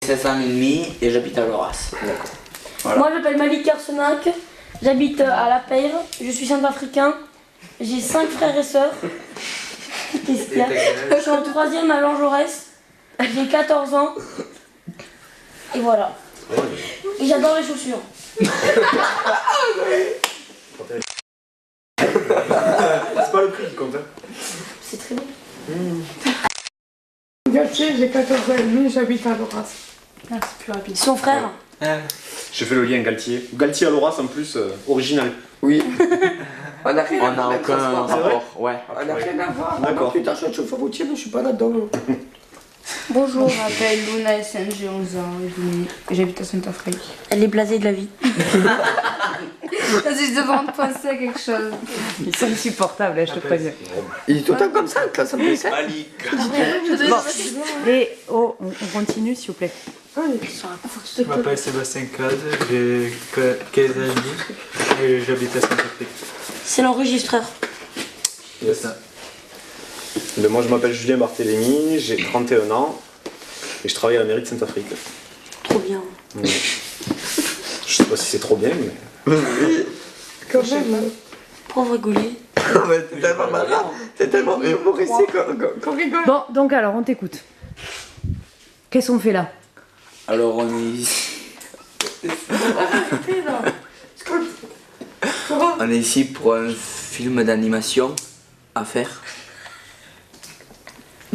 16 ans et demi et j'habite à Loras. D'accord. Voilà. Moi je m'appelle Malik Karsenak, j'habite à La Peyre, je suis centrafricain, j'ai 5 frères et sœurs. Qu'est-ce qu'il y a? Je suis en 3e à Jean-Jaurès, j'ai 14 ans. Et voilà. Et j'adore les chaussures. C'est pas le prix qui compte. C'est très bien. Galtier, j'ai 14 ans et demi, j'habite à Loras. Ah, c'est plus rapide. Son frère. J'ai fait le lien Galtier. Galtier à Loras en plus, original. Oui. On n'a rien On à n'a voir. aucun rapport. Ouais. On n'a rien à voir. D'accord. Putain, je suis chauffeur routier, mais je suis pas là-dedans. Bonjour, je m'appelle Luna SN, j'ai 11 ans et demi et j'habite à Saint-Afrique. Elle est blasée de la vie. Vas-y, je demande de penser à quelque chose. Ils sont insupportables, je te préviens. Il est tout le temps comme ça, classe en plus. Malik. Bon, et oh, on continue s'il vous plaît. Je m'appelle Sébastien Cade, j'ai 15 ans et demi et j'habite à Saint-Afrique. C'est l'enregistreur. Yes. Moi je m'appelle Julien Barthélémy, j'ai 31 ans et je travaille à la mairie de Saint-Afrique. Trop bien. Je sais pas si c'est trop bien, mais. Quand même. Pauvre rigoler. C'est tellement marrant, c'est tellement humoristique qu'on rigole. Bon, donc alors on t'écoute. Qu'est-ce qu'on fait là? Alors on est ici. On est ici pour un film d'animation à faire.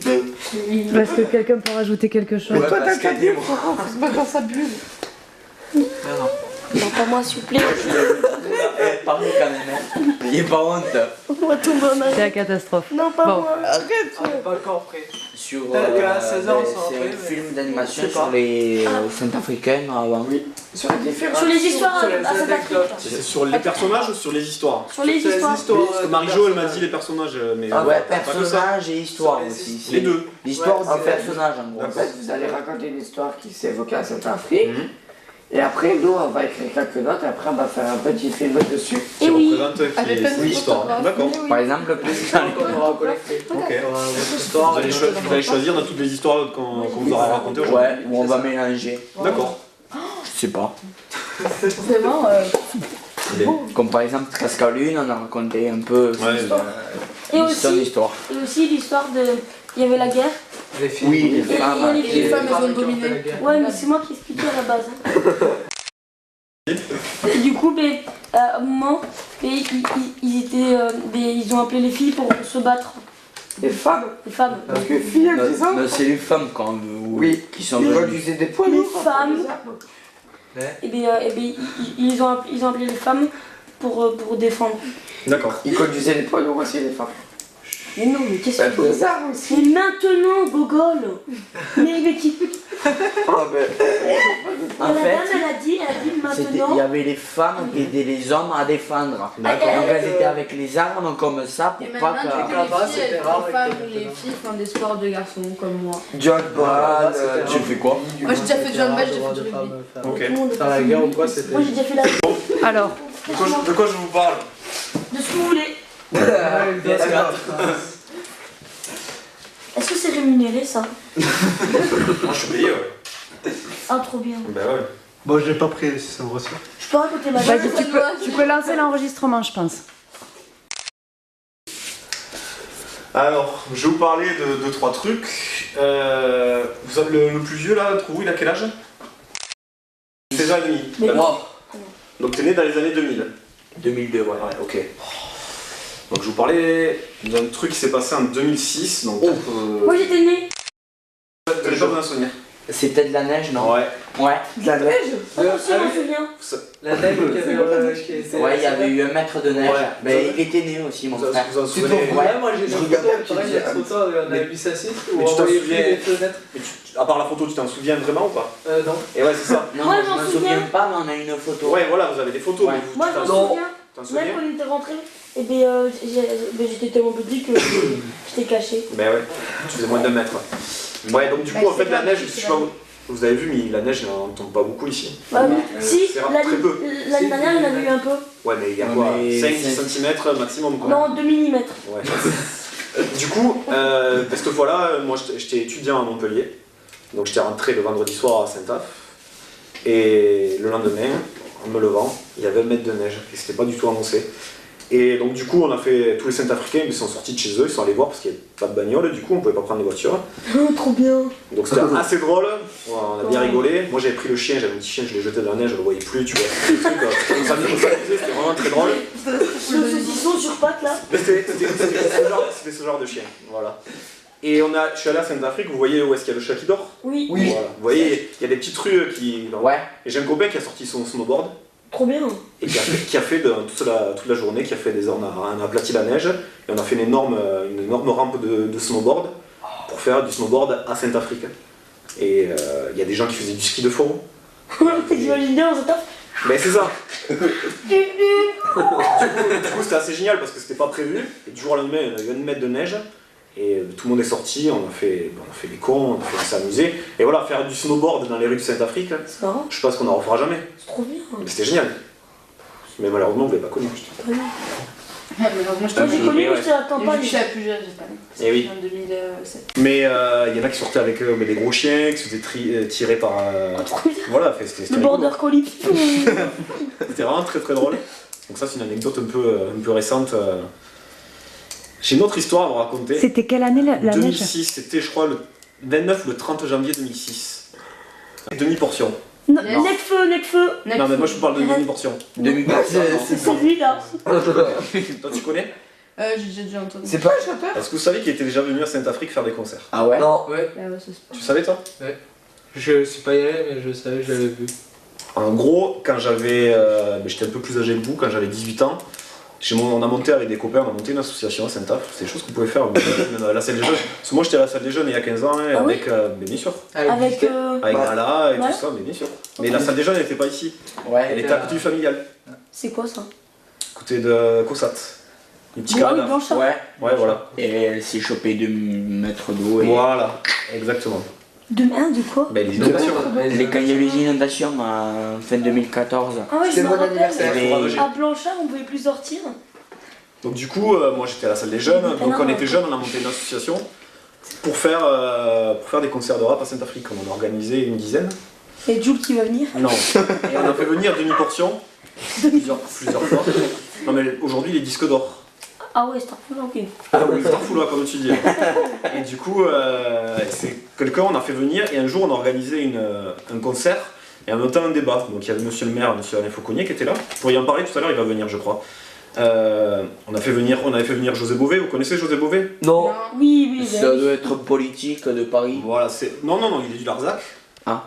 Est-ce que quelqu'un peut rajouter quelque chose? Mais toi, t'as qu'à dire, On se bat dans sa bulle. Non. Non, pas moi, s'il vous plaît. Parlez quand même. N'ayez pas honte. On va tomber en C'est arrière. la catastrophe. Non, pas Bon. moi. Pas encore prêt. Sur, Qu'à 16 ans, on s'en c'est fait, un mais- film d'animation Je sais pas. sur les Centrafricains avant. Sur les différents. Sur les histoires Sur les à Saint-Afrique. C'est sur les personnages ou sur les histoires? Sur les histoires. Parce que Marie-Jo elle m'a dit les personnages, mais. Ah ouais, pas que ça. personnages et histoire aussi. Les deux. L'histoire Ouais, du c'est- personnage en gros. En fait, vous allez raconter une histoire qui s'est évoquée à Saint-Afrique. Mhm. Et après, nous, on va écrire quelques notes et après, on va faire un petit film dessus. Qui Et oui. représente Avec plein de l'histoire. photographes. D'accord. Par exemple, le président. Ok. Vous allez choisir dans toutes les histoires qu'on vous aura racontées aujourd'hui. Ouais, où on va mélanger. D'accord. Je sais pas. Vraiment, Comme par exemple, Trascalune, on a raconté un peu Ouais, Et son aussi, histoire. et aussi l'histoire de. Il y avait la guerre. Les filles. Oui, les Et femmes. les les femmes, elles ont dominé. Ouais, mais c'est moi qui expliquais à la base. Et du coup, à un moment, ils ont appelé les filles pour se battre. Les femmes. Les femmes. Parce que filles, elles disent Non, c'est les femmes quand Oui. qui sont Ils venues. conduisaient des poids Les lourds. femmes. Ouais. Ils ont appelé les femmes pour défendre. D'accord. Ils conduisaient des poids lourds aussi, les femmes. Mais non, mais qu'est-ce que Les armes aussi. c'est maintenant, gogol. Mais qui. Oh, mais. En la fait, dame, elle a dit il y maintenant. avait les femmes qui aidaient les hommes à défendre. D'accord. Donc elles étaient avec les armes comme ça Et pour pas maintenant, que. tu vois que les filles, les filles font des sports de garçons comme moi. John Ball. Tu fais quoi? Moi, j'ai déjà fait du handball, j'ai fait du rugby. Ok. Tout le monde Dans la guerre ou quoi, c'était. Moi, j'ai déjà fait la. Alors, De quoi je vous parle? De ce que vous voulez. Est-ce que c'est rémunéré ça? Moi je suis payé, ouais. Ah, trop bien. Bah ouais. Bon, je l'ai pas pris, si ça me rassure. Je peux raconter ma vas-y, vie. tu peux lancer l'enregistrement, je pense. Alors, je vais vous parler de trois trucs. Vous avez le plus vieux là, d'entre vous, il a quel âge? 16 ans et demi. Mais D'accord. Donc t'es né dans les années 2000. 2002, ouais. Ouais, ok. Donc je vous parlais d'un truc qui s'est passé en 2006. Donc moi, j'étais née. vous n'allez pas vous en souvenir. C'était de la neige, non? Ouais. Ouais. De la neige. Moi aussi, je m'en souviens. La neige qui avait qui était. Ouais, il y avait eu 1 mètre de neige. Ouais. Mais il était né aussi, mon Vous frère. vous en souvenez? Ouais. Moi j'ai Je une regardais photo, un petit pareil, peu. une photo, on avait mis ça 6 où mais on tu t'en voyait souviens- plus les fenêtres. Mais à part la photo, tu t'en souviens vraiment ou pas? Non. Et ouais, c'est ça. Non, Moi, je je m'en m'en souviens. souviens pas, mais on a une photo. Ouais, voilà, vous avez des photos. Ouais. Mais vous, Moi, tu je t'en m'en souviens. t'en Même souviens? quand on était rentré, et j'étais tellement petit que j'étais caché. Ben ouais, tu faisais moins d'1 mètre. Ouais, donc du coup, en fait, la neige, je sais pas, vous avez vu, mais la neige, elle ne tombe pas beaucoup ici. Ouais, si, c'est rare, très peu. l'année dernière, il y en a eu un peu. Ouais, mais il y a Ouais, quoi, mais 5-10 c'est- cm maximum, quoi. Non, 2 mm. Ouais. Du coup, cette fois-là, moi, j'étais étudiant à Montpellier. Donc j'étais rentré le vendredi soir à Saint-Af. Et le lendemain, en me levant, il y avait 1 mètre de neige. Et c'était pas du tout annoncé. Et donc du coup, on a fait, tous les Saint-Africains, ils sont sortis de chez eux, ils sont allés voir parce qu'il n'y avait pas de bagnole, du coup on pouvait pas prendre les voitures. Oh, trop bien. Donc c'était assez drôle, on a bien rigolé. Moi j'avais pris le chien, j'avais un petit chien, je l'ai jeté dans la neige, je le voyais plus, tu vois. On s'amusait, c'était vraiment très drôle. Le saucisson sur pattes là. C'était ce genre de chien, voilà. Et je suis allé à Saint-Afrique, vous voyez où est-ce qu'il y a le chat qui dort? Oui. Oui. Voilà. Vous voyez, il y a des petites rues qui... Ouais. Et j'ai un copain qui a sorti son snowboard. Trop bien. Et qui a fait toute la journée, qui a fait on a aplati la neige et on a fait une énorme rampe de snowboard pour faire du snowboard à Saint-Afrique. Et il y a des gens qui faisaient du ski de fond. T'imagines bien, on s'attend. Mais c'est ça. Du coup c'était assez génial parce que c'était pas prévu. Et du jour au lendemain, il y a eu 1 mètre de neige. Et tout le monde est sorti, on a fait les cons, on s'est amusé. Et voilà, faire du snowboard dans les rues de Saint-Afrique, C'est marrant. je pense qu'on n'en refera jamais. C'est trop bien. Mais c'était génial. Mais malheureusement, vous l'avez pas connu. Malheureusement, Moi j'ai connu, mais je te Vu l'attends pas. que je suis la plus jeune, j'ai pas né. Eh oui. En 2007. Mais il y en a qui sortaient avec des gros chiens, qui se faisaient tirer par... Trop bien. Voilà, c'était Le border collie. C'était vraiment très très drôle. Donc ça c'est une anecdote un peu récente. J'ai une autre histoire à vous raconter. C'était quelle année la neige? 2006, c'était je crois le 29 ou le 30 janvier 2006. Demi-portion. Necfeu. Non mais moi je vous parle de demi-portion. C'est celui-là. Toi tu connais? J'ai déjà entendu. C'est pas un chanteur? Est-ce que vous savez qu'il était déjà venu à Saint-Afrique faire des concerts? Ah ouais? Non. Ouais, Ah ouais, ça se passe. Tu savais toi? je suis pas y allé, mais je savais, je l'avais vu. En gros, quand j'avais... j'étais un peu plus âgé que vous, quand j'avais 18 ans, on a monté avec des copains, on a monté une association à Saint-Af. C'est des choses que vous pouvez faire, même à la salle des jeunes. Parce que moi j'étais à la salle des jeunes il y a 15 ans, hein, Ah avec... mais bien sûr. Avec. Avec Nala et Ouais. tout ça, mais bien sûr. Mais la salle des jeunes elle était pas ici. Ouais. Elle était à côté du familial. C'est quoi ça? À côté de Cossat. Une petite carrière. Blanchard. Ouais. Ouais, voilà. Et elle s'est chopée 2 mètres d'eau. Et Voilà, exactement. De quoi? Ben, les inondations. quand il y a eu les inondations en fin 2014. Ah ouais, je C'était me mon rappelle. anniversaire. Et- À Blanchard, on pouvait plus sortir. Donc du coup, moi j'étais à la salle des jeunes, donc on était jeunes, on a monté une association pour faire des concerts de rap à Saint-Afrique. On en a organisé une dizaine. Et Jules qui va venir. Non. Et on a fait venir demi-portion plusieurs fois. Non mais aujourd'hui il est disque d'or. Ah ouais, c'est un fou, ok. Ah oui, c'est là comme tu dis. Et du coup, c'est quelqu'un on a fait venir et un jour on a organisé un concert et en même temps un débat. Donc il y avait monsieur le maire, monsieur Alain Fauconnier qui était là. Vous pourriez en parler tout à l'heure, il va venir je crois. On avait fait venir José Bové, vous connaissez José Bové? Non, Oui, ça doit être politique de Paris. Voilà, c'est. Non, il est du Larzac. Ah.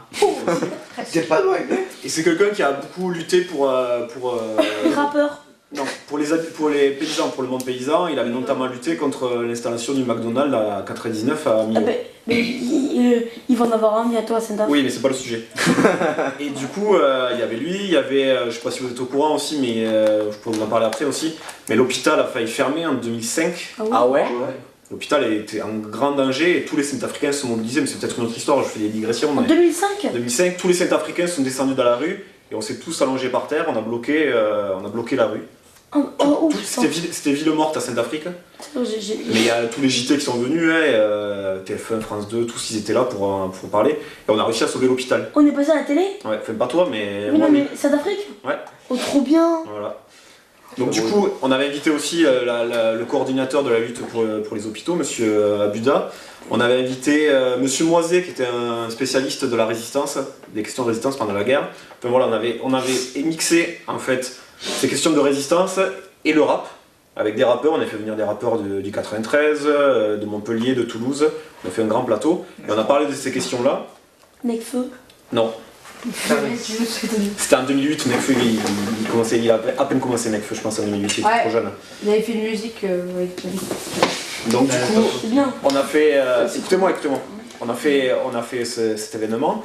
C'est pas loin. Et c'est quelqu'un qui a beaucoup lutté pour Rappeur. non, pour les paysans, pour le monde paysan. Il avait notamment lutté contre l'installation du McDonald's à 99 à Millau. Ah ben, mais il va en avoir un bientôt à Saint-Af. Oui, mais c'est pas le sujet. Et du coup, il y avait lui, il y avait, je sais pas si vous êtes au courant aussi, mais je pourrais vous en parler après aussi, mais l'hôpital a failli fermer en 2005. Ah ouais? L'hôpital était en grand danger et tous les Saint-Africains se sont mobilisés, mais c'est peut-être une autre histoire, je fais des digressions. En Mais 2005. en 2005, tous les Saint-Africains sont descendus dans la rue et on s'est tous allongés par terre, on a bloqué la rue. C'était ville morte à Saint-Afrique. Mais il y a tous les JT qui sont venus, TF1, France 2, tous ils étaient là pour parler. Et on a réussi à sauver l'hôpital. On est passé à la télé. Ouais, enfin pas toi, mais Mais moi, non, oui. mais Saint-Afrique. Ouais. Oh, trop bien. Voilà. Donc du coup, on avait invité aussi le coordinateur de la lutte pour les hôpitaux, monsieur Abuda. On avait invité monsieur Moiset, qui était un spécialiste de la résistance, des questions de résistance pendant la guerre. Enfin voilà, on avait mixé en fait ces questions de résistance et le rap. Avec des rappeurs, on a fait venir des rappeurs du 93, de Montpellier, de Toulouse. On a fait un grand plateau et on a parlé de ces questions-là. Necfeu. Non. C'était en 2008, Nekfeu, il a à peine commencé Nekfeu, je pense en 2008, il était Ouais. trop jeune. Il avait fait une musique avec Donc du coup, C'est bien. on a fait, écoutez-moi, on a fait cet événement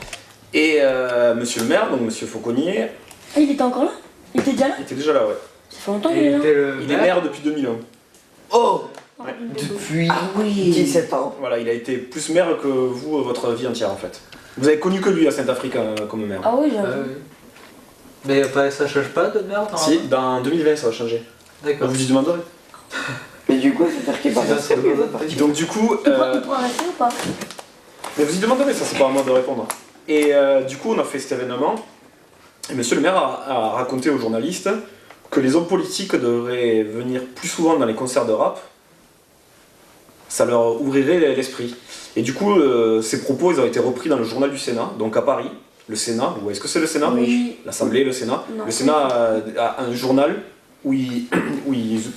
et monsieur le maire, donc monsieur Fauconnier, Ah, il était encore là? Il était déjà là? il était déjà là, ouais. Ça fait longtemps qu'il est là. Il est maire depuis 2001. Oh! Ouais. Depuis Ah oui. 17 ans. Voilà, il a été plus maire que vous, votre vie entière en fait. Vous avez connu que lui à Saint-Afrique comme maire. Ah oui, j'avoue. Mais ça change pas de merde Si, dans 2020 ça va changer. D'accord. Vous y demanderez. Mais du coup, c'est-à-dire qu'il va C'est ça, rester c'est ou il va le- partir? Donc du coup, Il pourra rester ou pas? Mais vous y demanderez, ça c'est pas à moi de répondre. Et du coup, on a fait cet événement. Et monsieur le maire a raconté aux journalistes que les hommes politiques devraient venir plus souvent dans les concerts de rap. Ça leur ouvrirait l'esprit. Et du coup, ces propos, ils ont été repris dans le journal du Sénat, donc à Paris. Le Sénat, ou est-ce que c'est le Sénat? Oui. L'Assemblée, le Sénat. Non. Le Sénat a un journal qui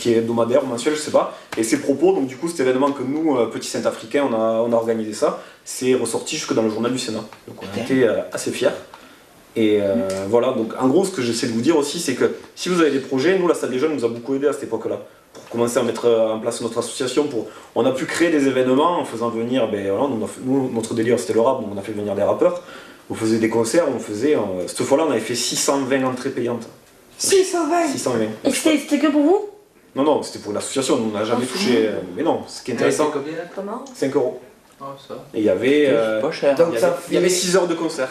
est hebdomadaire ou mensuel, je sais pas. Et ces propos, donc du coup, cet événement que nous, petits Saint-Africains, on a organisé ça, c'est ressorti jusque dans le journal du Sénat. Donc on a été assez fiers. Et voilà, donc en gros, ce que j'essaie de vous dire aussi, c'est que si vous avez des projets, nous, la Salle des Jeunes nous a beaucoup aidé à cette époque-là. Pour commencer à mettre en place notre association, on a pu créer des événements en faisant venir, voilà, nous, notre délire c'était le rap, donc on a fait venir des rappeurs. On faisait des concerts, cette fois-là, on avait fait 620 entrées payantes. 620. 620. Et c'était que pour vous? Non, c'était pour l'association, nous on n'a jamais touché. Mais non, ce qui est intéressant, Combien là? 5 €. Oh, ça. Et il y avait, Pas cher. Donc il y ça avait fait 6 heures de concert.